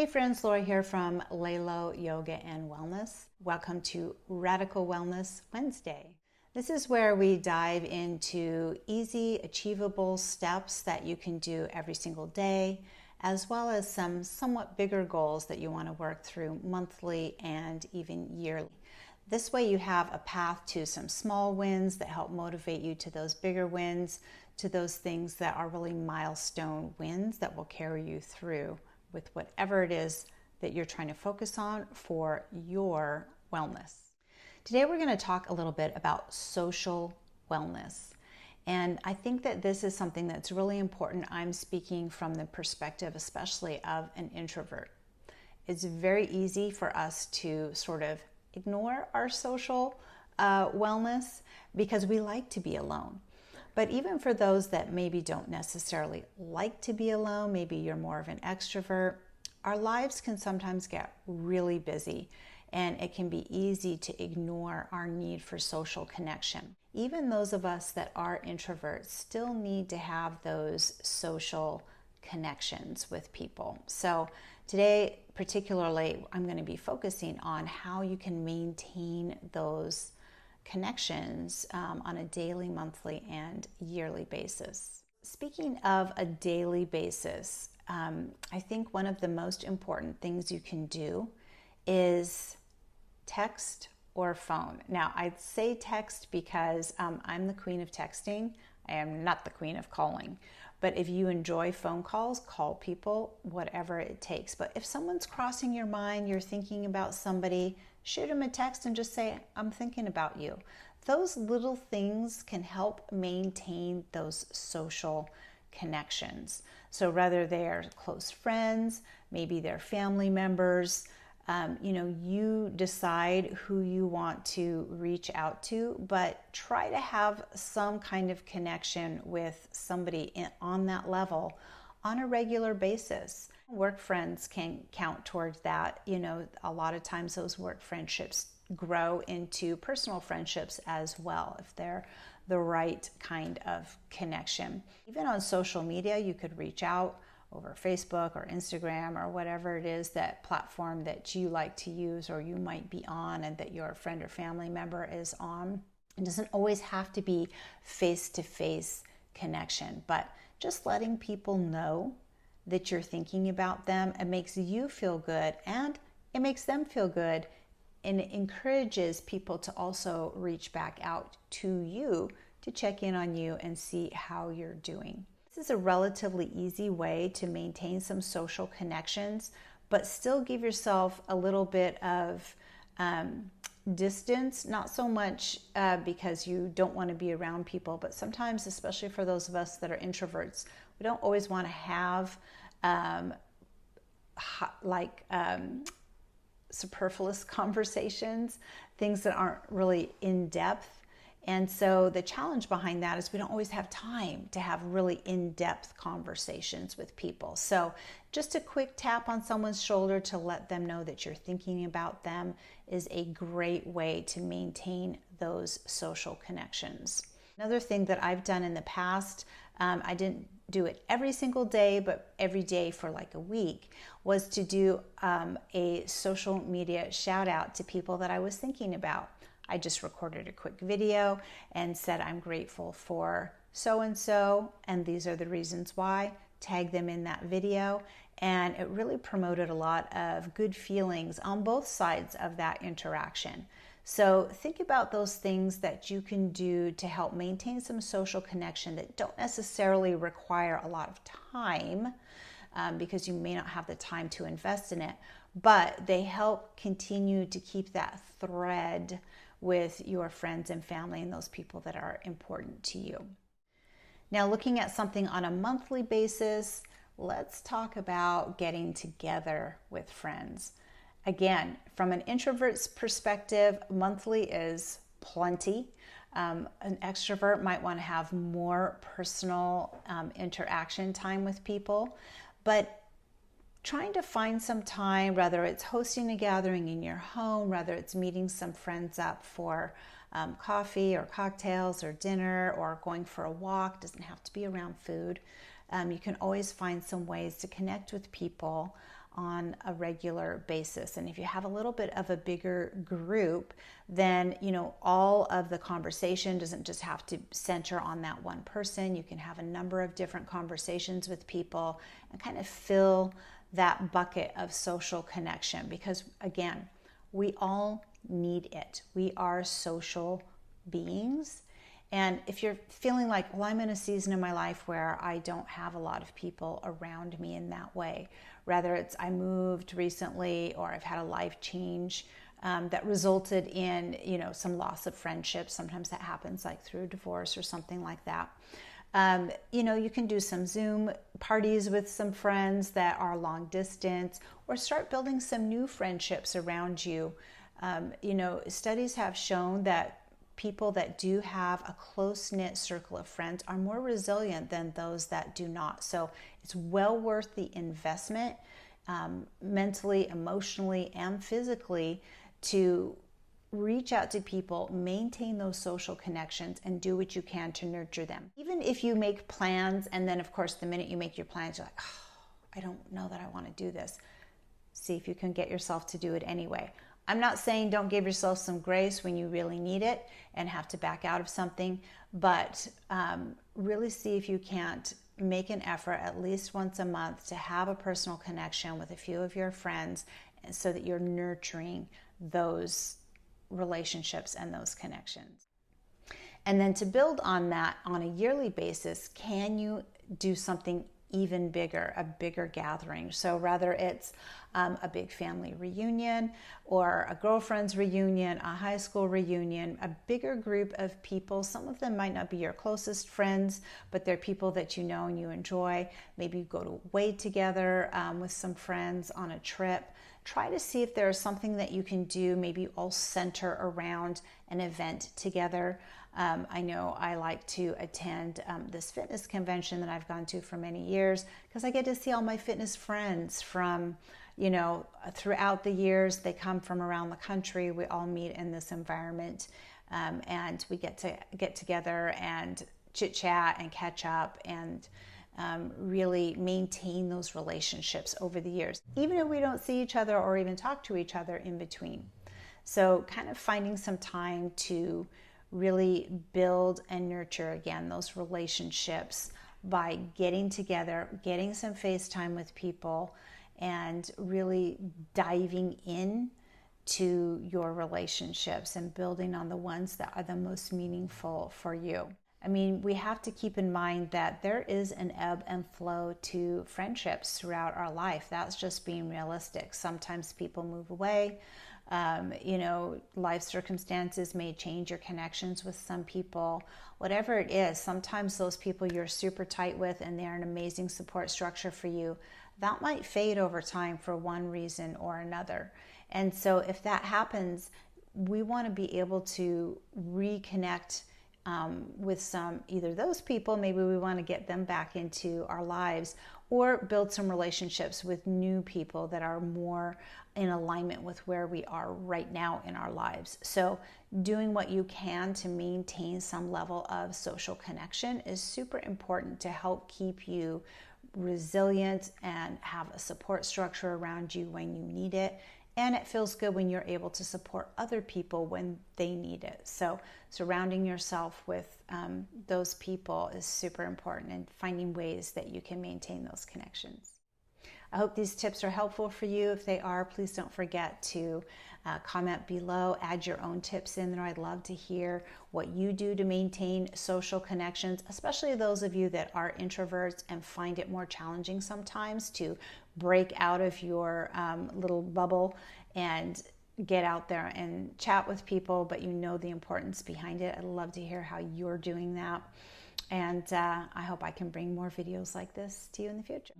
Hey friends, Laura here from Lalo Yoga and Wellness. Welcome to Radical Wellness Wednesday. This is where we dive into easy, achievable steps that you can do every single day, as well as some somewhat bigger goals that you want to work through monthly and even yearly. This way you have a path to some small wins that help motivate you to those bigger wins, to those things that are really milestone wins that will carry you through with whatever it is that you're trying to focus on for your wellness. Today we're going to talk a little bit about social wellness. And I think that this is something that's really important. I'm speaking from the perspective especially of an introvert. It's very easy for us to sort of ignore our social wellness because we like to be alone. But even for those that maybe don't necessarily like to be alone, maybe you're more of an extrovert, our lives can sometimes get really busy and it can be easy to ignore our need for social connection. Even those of us that are introverts still need to have those social connections with people. So today, particularly, I'm going to be focusing on how you can maintain those connections on a daily, monthly, and yearly basis. Speaking of a daily basis, I think one of the most important things you can do is text or phone. Now, I say text because I'm the queen of texting. I am not the queen of calling. But if you enjoy phone calls, call people, whatever it takes. But if someone's crossing your mind, you're thinking about somebody, shoot them a text and just say, I'm thinking about you. Those little things can help maintain those social connections. So whether they're close friends, maybe they're family members, you decide who you want to reach out to, but try to have some kind of connection with somebody on that level on a regular basis. Work friends can count towards that. A lot of times those work friendships grow into personal friendships as well if they're the right kind of connection. Even on social media, you could reach out over Facebook or Instagram or whatever it is, that platform that you like to use or you might be on and that your friend or family member is on. It doesn't always have to be face-to-face connection, but just letting people know that you're thinking about them, it makes you feel good and it makes them feel good, and it encourages people to also reach back out to you to check in on you and see how you're doing. This is a relatively easy way to maintain some social connections, but still give yourself a little bit of distance, not so much because you don't want to be around people, but sometimes, especially for those of us that are introverts, we don't always want to have superfluous conversations, things that aren't really in depth. And so the challenge behind that is we don't always have time to have really in-depth conversations with people. So just a quick tap on someone's shoulder to let them know that you're thinking about them is a great way to maintain those social connections. Another thing that I've done in the past, I didn't do it every single day, but every day for like a week, was to do a social media shout out to people that I was thinking about. I just recorded a quick video and said, I'm grateful for so-and-so, and these are the reasons why. Tag them in that video. And it really promoted a lot of good feelings on both sides of that interaction. So think about those things that you can do to help maintain some social connection that don't necessarily require a lot of time, because you may not have the time to invest in it, but they help continue to keep that thread with your friends and family and those people that are important to you. Now, looking at something on a monthly basis, let's talk about getting together with friends. Again, from an introvert's perspective, monthly is plenty. An extrovert might want to have more personal interaction time with people, but trying to find some time, whether it's hosting a gathering in your home, whether it's meeting some friends up for coffee or cocktails or dinner or going for a walk, doesn't have to be around food. You can always find some ways to connect with people on a regular basis. And if you have a little bit of a bigger group, then, you know, all of the conversation doesn't just have to center on that one person. You can have a number of different conversations with people and kind of fill that bucket of social connection, because again, we all need it. We are social beings. And if you're feeling like, well, I'm in a season in my life where I don't have a lot of people around me in that way, whether it's I moved recently or I've had a life change that resulted in, you know, some loss of friendships. Sometimes that happens like through a divorce or something like that. You know, you can do some Zoom parties with some friends that are long distance, or start building some new friendships around you. You know, studies have shown that people that do have a close-knit circle of friends are more resilient than those that do not. So it's well worth the investment, mentally, emotionally, and physically, to reach out to people, maintain those social connections, and do what you can to nurture them. Even if you make plans, and then of course the minute you make your plans, you're like, oh, I don't know that I want to do this. See if you can get yourself to do it anyway. I'm not saying don't give yourself some grace when you really need it and have to back out of something, but really see if you can't make an effort at least once a month to have a personal connection with a few of your friends, so that you're nurturing those relationships and those connections. And then to build on that on a yearly basis, can you do something even bigger, a bigger gathering? So whether it's a big family reunion or a girlfriend's reunion, a high school reunion, a bigger group of people. Some of them might not be your closest friends, but they're people that you know and you enjoy. Maybe you go to away together with some friends on a trip. Try to see if there's something that you can do, maybe all center around an event together. I know I like to attend this fitness convention that I've gone to for many years, because I get to see all my fitness friends from, you know, throughout the years. They come from around the country. We all meet in this environment, and we get together and chit chat and catch up, and really maintain those relationships over the years, even if we don't see each other or even talk to each other in between. So kind of finding some time to really build and nurture again those relationships by getting together, getting some FaceTime with people, and really diving in to your relationships and building on the ones that are the most meaningful for you. I mean, we have to keep in mind that there is an ebb and flow to friendships throughout our life. That's just being realistic. Sometimes people move away. You know, life circumstances may change your connections with some people. Whatever it is, sometimes those people you're super tight with and they're an amazing support structure for you, that might fade over time for one reason or another. And so if that happens, we want to be able to reconnect with some, either those people, maybe we want to get them back into our lives, or build some relationships with new people that are more in alignment with where we are right now in our lives. So doing what you can to maintain some level of social connection is super important to help keep you resilient and have a support structure around you when you need it. And it feels good when you're able to support other people when they need it. So surrounding yourself with those people is super important, and finding ways that you can maintain those connections. I hope these tips are helpful for you. If they are, please don't forget to comment below, add your own tips in there. I'd love to hear what you do to maintain social connections, especially those of you that are introverts and find it more challenging sometimes to break out of your little bubble and get out there and chat with people, but you know the importance behind it. I'd love to hear how you're doing that. And I hope I can bring more videos like this to you in the future.